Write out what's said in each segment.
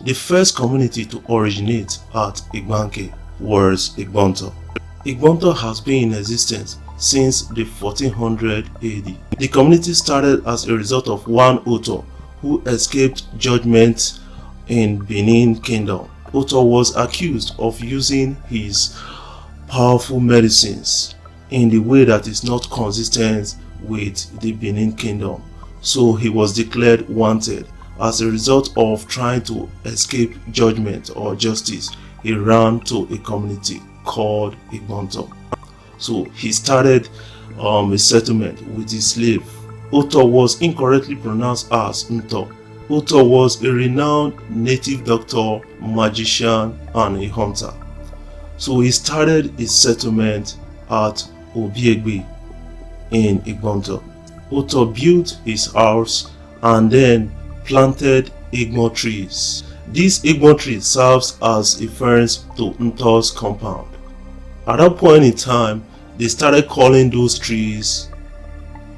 The first community to originate at Igbanke was Igbontor. Igbontor has been in existence since the 1400 AD. The community started as a result of one author who escaped judgment in Benin Kingdom. Author was accused of using his powerful medicines in the way that is not consistent with the Benin Kingdom. So he was declared wanted. As a result of trying to escape judgment or justice, he ran to a community called Igbontor. So he started a settlement with his slave. Otor was incorrectly pronounced as Ntor. Otor was a renowned native doctor, magician, and a hunter. So he started his settlement at Obiegbe in Igbontor. Otor built his house and then planted Igbo trees. This Igbo tree serves as a reference to Ntor's compound. At that point in time, they started calling those trees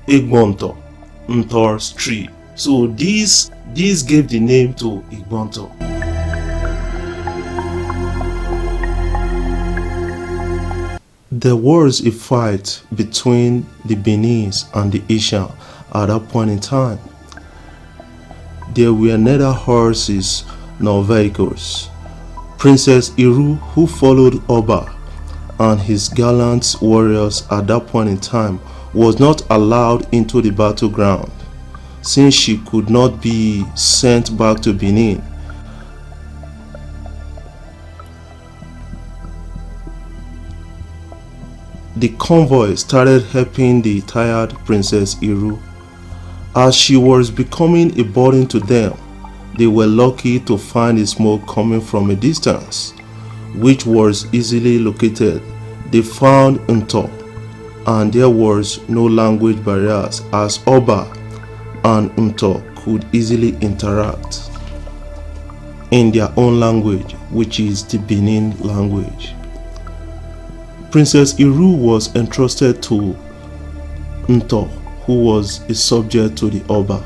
Igbontor, Ntor's tree. So this gave the name to Igbontor. There was a fight between the Beninese and the Asian at that point in time. There were neither horses nor vehicles. Princess Iru, who followed Oba and his gallant warriors at that point in time, was not allowed into the battleground since she could not be sent back to Benin. The convoy started helping the tired Princess Iru. As she was becoming a burden to them, they were lucky to find the smoke coming from a distance, which was easily located. They found Ntor, and there was no language barriers as Oba and Ntor could easily interact in their own language, which is the Benin language. Princess Iru was entrusted to Ntor, who was a subject to the Oba,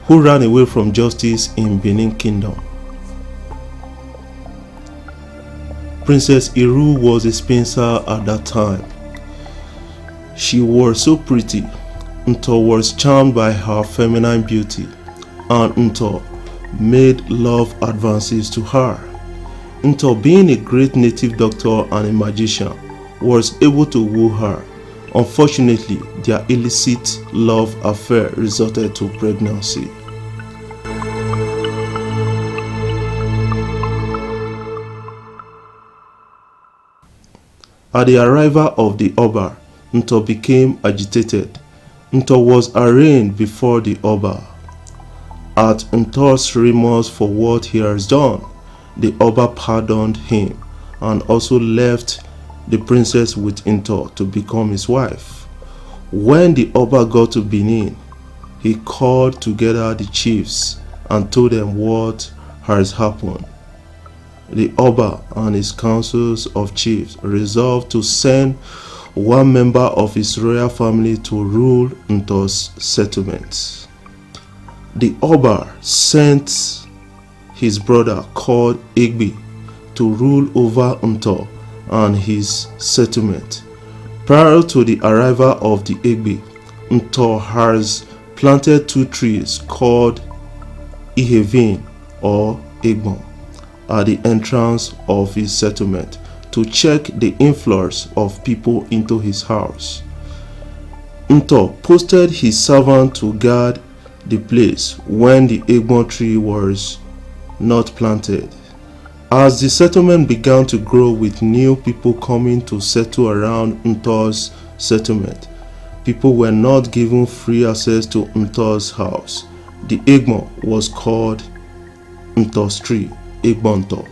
who ran away from justice in Benin Kingdom. Princess Iru was a spinster at that time. She was so pretty. Ntor was charmed by her feminine beauty, and Ntor made love advances to her. Ntor, being a great native doctor and a magician, was able to woo her. Unfortunately, their illicit love affair resulted to pregnancy. At the arrival of the Oba, Ntor became agitated. Ntor was arraigned before the Oba. At Ntor's remorse for what he has done, the Oba pardoned him and also left the princess with Ntor to become his wife. When the Oba got to Benin, he called together the chiefs and told them what has happened. The Oba and his councils of chiefs resolved to send one member of his royal family to rule Ntor's settlements. The Oba sent his brother called Igbe to rule over Ntor and his settlement. Prior to the arrival of the Igbe, Ntor has planted two trees called Ihevin or Igbon at the entrance of his settlement to check the influx of people into his house. Ntor posted his servant to guard the place when the Igbon tree was not planted. As the settlement began to grow with new people coming to settle around Ntor's settlement, people were not given free access to Ntor's house. The Igbon was called Ntor's tree, Igbontor.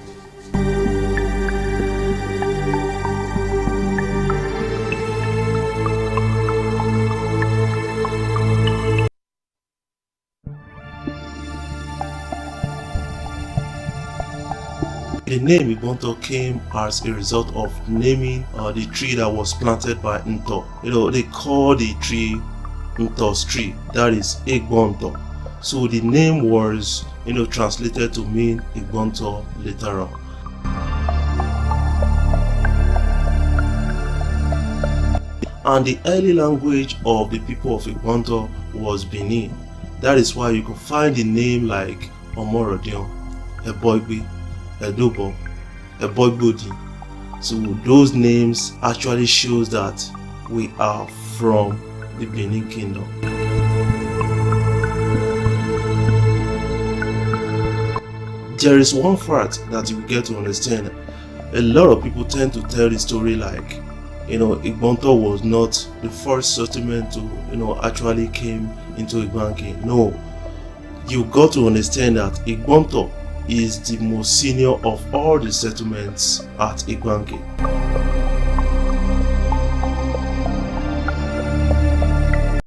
The name Igbontor came as a result of naming the tree that was planted by Ntor. They call the tree Ntor's tree, that is Igbontor. So the name was, translated to mean Igbontor later on. And the early language of the people of Igbontor was Benin. That is why you can find the name like Omorodion, Eboigbe, Edobo, Eboigbodi. So those names actually shows that we are from the Benin Kingdom. There is one fact that you get to understand. A lot of people tend to tell the story like, Igbontor was not the first settlement to, actually came into Igbanke. No, you got to understand that Igbontor is the most senior of all the settlements at Igbanke.